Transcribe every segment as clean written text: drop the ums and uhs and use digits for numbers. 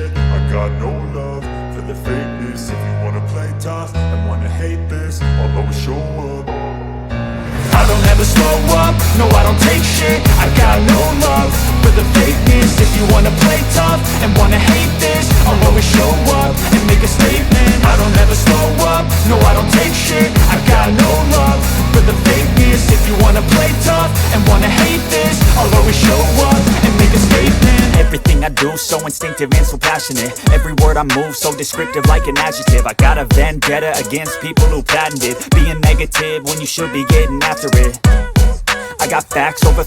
shit. I got no love for the fakeness. If you wanna play tough and wanna hate this, I'll always show up. I don't ever slow up, no I don't take shit. I got no love for the fakeness. If you wanna play tough and wanna hate this, I'll always show up and make a statement. I don't ever slow up, no I don't take shit. I got no love for the fakeness. If you wanna play tough and wanna hate this, I'll always show up and make a statement. Everything I do so instinctive and so passionate. Every word I move so descriptive like an adjective. I got a vendetta against people who patented being negative when you should be getting after it. I got facts over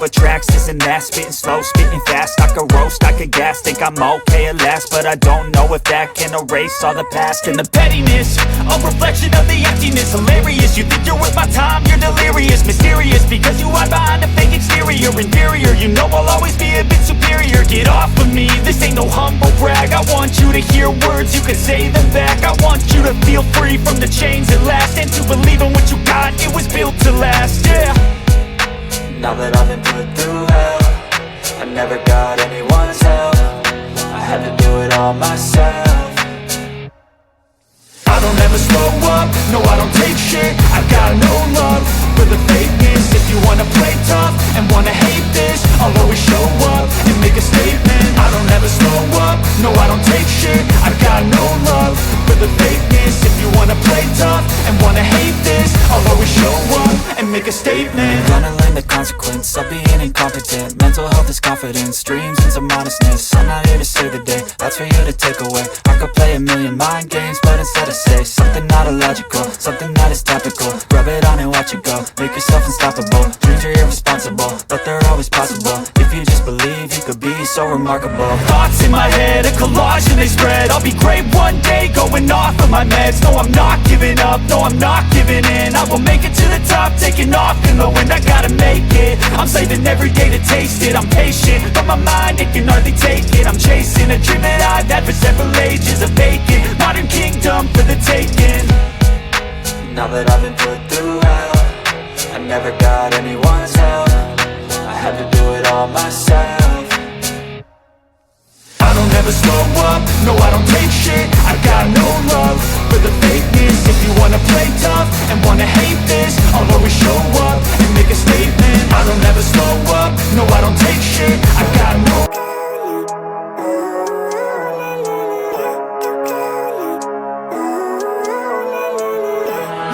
tracks, this and that. Spitting slow, spitting fast. I could roast, I could gas. Think I'm okay at last, but I don't know if that can erase all the past. And the pettiness, a reflection of the emptiness. Hilarious, you think you're worth my time, you're delirious. Mysterious, because you hide behind a fake exterior. Inferior, you know I'll always be a bit superior. Get off of me, this ain't no humble brag. I want you to hear words, you can say them back. I want you to feel free from the chains at last, and to believe in what you got, it was built to last, yeah. Now that I've been put through hell, I never got anyone's help. I had to do it all myself. I don't ever slow up, no I don't take shit. I got no love for the fakeness. If you wanna play tough and wanna hate this, I'll always show up and make a statement. I don't ever slow up, no I don't take shit. I got no love for the fakeness. If you wanna play tough and wanna hate this, I'll always show up and make a statement. Gonna learn the consequence of being incompetent. Mental health is confidence, dreams and some modestness. I'm not here to save the day, that's for you to take away. I could play a million mind games, but instead I say something not illogical, something that is topical. Rub it on and watch it go, make yourself unstoppable. Dreams are irresponsible, but they're always possible. If you just believe, you could be so remarkable. Thoughts in my head, a collage and they spread. I'll be great one day, going off of my meds. No, I'm not giving up, no, I'm not giving in. I will make it to the top, taking off in the wind. I gotta make it, I'm saving every day to taste it. I'm patient, but my mind, it can hardly take it. I'm chasing a dream that I've had for several ages. A vacant, modern kingdom for the taking. Now that I've been put through hell, I never got anyone's help. I had to do it all myself. I don't ever slow up, no I don't take shit. I got no love for the fakeness. If you wanna play tough and wanna hate this, I'll always show up and make a statement. I don't ever slow up, no I don't take shit. I got no.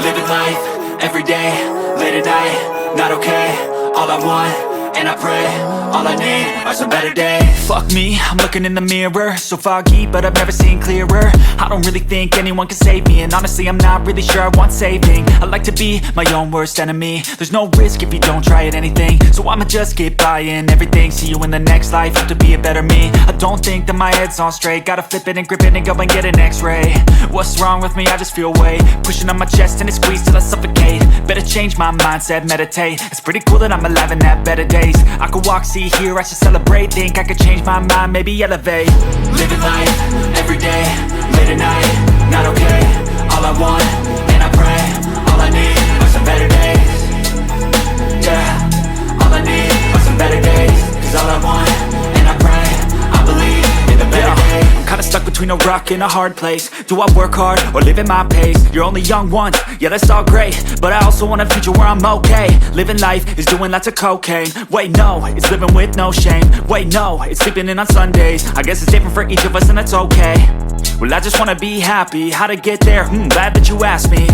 Living life, everyday, late at night, not okay. All I want, and I pray, all I need are some better days. Fuck me, I'm looking in the mirror, so foggy, but I've never seen clearer. I don't really think anyone can save me, and honestly I'm not really sure I want saving. I like to be my own worst enemy. There's no risk if you don't try at anything, so I'ma just keep buying everything. See you in the next life, hope to be a better me. I don't think that my head's on straight, gotta flip it and grip it and go and get an x-ray. What's wrong with me? I just feel weight pushing on my chest and it squeezes till I suffocate. Better change my mindset, meditate. It's pretty cool that I'm alive and have better days. I could walk, see, hear, I should celebrate. Think I could change my mind, maybe elevate. Living life, everyday, late at night, not okay. All I want, and I pray, all I need are some better days. Yeah, all I need are some better days. Cause all I want, and I pray, I believe in the better days. I'm kinda stuck between a rock and a hard place. Do I work hard or live at my pace? You're only young once, yeah that's all great, but I also want a future where I'm okay. Living life is doing lots of cocaine. Wait no, it's living with no shame. Wait no, it's sleeping in on Sundays. I guess it's different for each of us and that's okay. Well I just wanna be happy, how to get there? Glad that you asked me.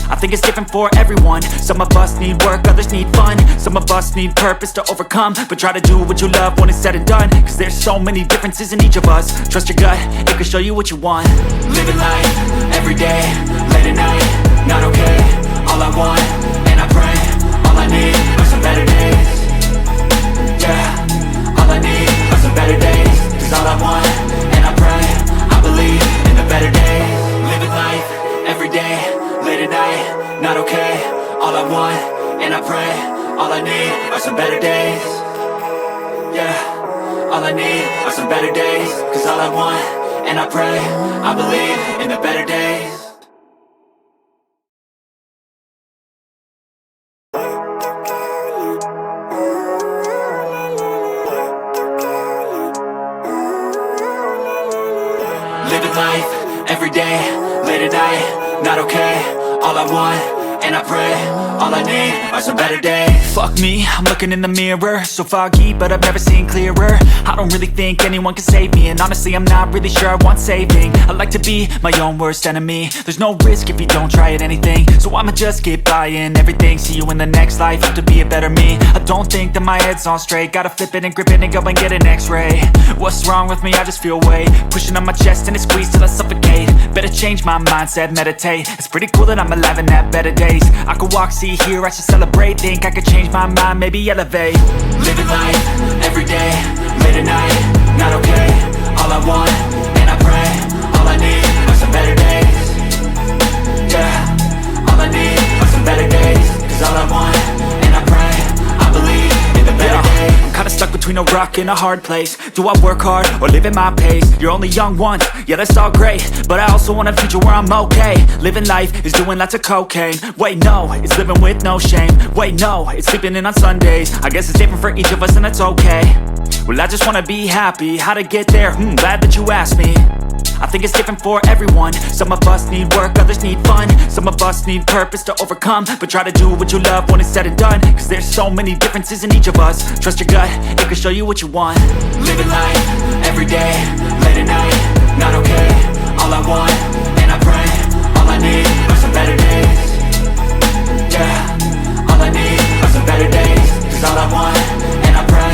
I think it's different for everyone. Some of us need work, others need fun. Some of us need purpose to overcome. But try to do what you love when it's said and done. Cause there's so many differences in each of us. Trust your gut, it can show you what you want. Living life, everyday, late at night, not okay. All I want, and I pray, all I need are some better days. Yeah, all I need are some better days. Cause all I want, and I pray, I believe in the better days. Living life, everyday, late at night, not okay. All I want, and I pray, all I need are some better days. Yeah, all I need are some better days. Cause all I want, and I pray, I believe in the better days. Living life, everyday, late at night, not okay. All I want, and I pray, all I need are some better days. Fuck me, I'm looking in the mirror, so foggy, but I've never seen clearer. I don't really think anyone can save me, and honestly I'm not really sure I want saving. I like to be my own worst enemy. There's no risk if you don't try at anything, so I'ma just get buying everything. See you in the next life, have to be a better me. I don't think that my head's on straight, gotta flip it and grip it and go and get an x-ray. What's wrong with me? I just feel weight pushing on my chest and it squeezes till I suffocate. Better change my mindset, meditate. It's pretty cool that I'm alive and have better days. I could walk, see, hear, I should celebrate. Think I could change my mind, maybe elevate. Living life, everyday, late at night, not okay. All I want, and I pray, all I need are some better days. Yeah, all I need are some better days. Cause all I want, and I pray, I believe in the better days. I'm kinda stuck between a rock and a hard place. Do I work hard or live at my pace? You're only young once, yeah that's all great, but I also want a future where I'm okay. Living life is doing lots of cocaine. Wait no, it's living with no shame. Wait no, it's sleeping in on Sundays. I guess it's different for each of us and that's okay. Well I just wanna be happy, how to get there? Glad that you asked me. I think it's different for everyone. Some of us need work, others need fun. Some of us need purpose to overcome. But try to do what you love when it's said and done. Cause there's so many differences in each of us. Trust your gut, it can show you what you want. Living life, everyday, late at night, not okay. All I want, and I pray, all I need are some better days. Yeah, all I need are some better days. Cause all I want, and I pray,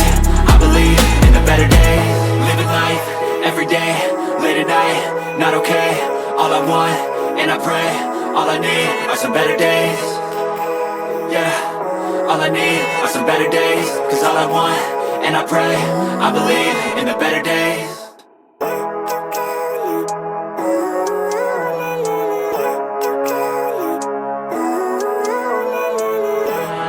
I believe in the better days. Living life, everyday, late at night, not okay. All I want, and I pray, all I need are some better days. Yeah, all I need are some better days. Cause all I want, and I pray, I believe in the better days.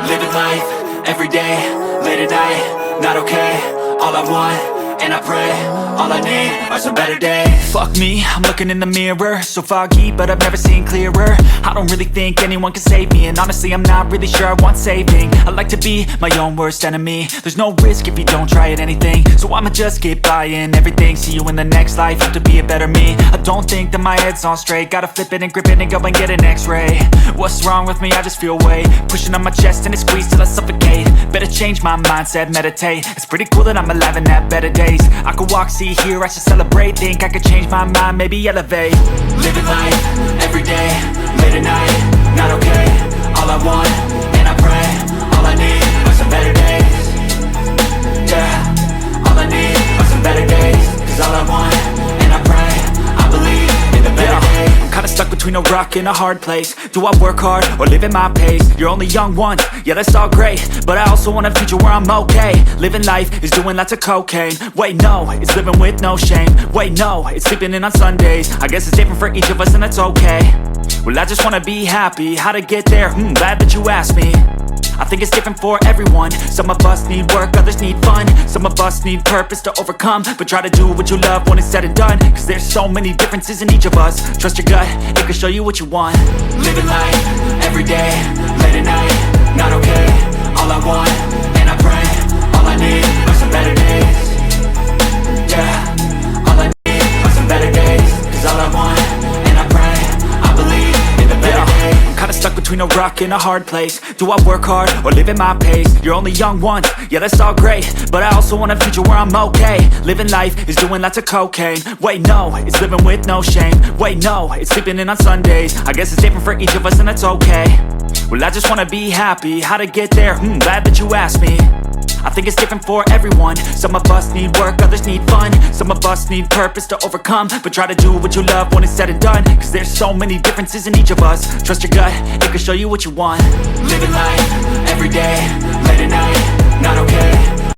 Living life, everyday, late at night, not okay. All I want, and I pray, all I need are some better days. Fuck me, I'm looking in the mirror, so foggy, but I've never seen clearer. I don't really think anyone can save me, and honestly I'm not really sure I want saving. I like to be my own worst enemy. There's no risk if you don't try at anything, so I'ma just get buying everything. See you in the next life, have to be a better me. I don't think that my head's on straight, gotta flip it and grip it and go and get an x-ray. What's wrong with me? I just feel weight pushing on my chest and it squeezes till I suffocate. Better change my mindset, meditate. It's pretty cool that I'm alive and have better days. I could walk, see, hear, I should celebrate. Think I could change my mind, maybe elevate. Living life, everyday, late at night, not okay. All I want, and I pray, all I need are some better days. Yeah, all I need are some better days. Cause all I want, and I pray, I believe in the better days. I'm kinda stuck between a rock and a hard place. Do I work hard or live at my pace? You're only young once, yeah that's all great, but I also want a future where I'm okay. Living life is doing lots of cocaine. Wait no, it's living with no shame. Wait no, it's sleeping in on Sundays. I guess it's different for each of us and that's okay. Well I just wanna be happy, how to get there? Glad that you asked me. I think it's different for everyone. Some of us need work, others need fun. Some of us need purpose to overcome. But try to do what you love when it's said and done. Cause there's so many differences in each of us. Trust your gut, it can show you what you want. Living life, everyday, late at night, not okay. All I want, and I pray, all I need are some better days. Yeah, all I need are some better days. Cause all I want, and I pray, I believe in the better days. I'm kinda stuck between a rock and a hard place. Do I work hard or live at my pace? You're only young once, yeah that's all great, but I also want a future where I'm okay. Living life is doing lots of cocaine. Wait no, it's living with no shame. Wait no, it's sleeping in on Sundays. I guess it's different for each of us and that's okay. Well I just wanna be happy, how to get there? Glad that you asked me. I think it's different for everyone. Some of us need work, others need fun. Some of us need purpose to overcome. But try to do what you love when it's said and done. Cause there's so many differences in each of us. Trust your gut, it can show you what you want. Living life, everyday, late at night, not okay.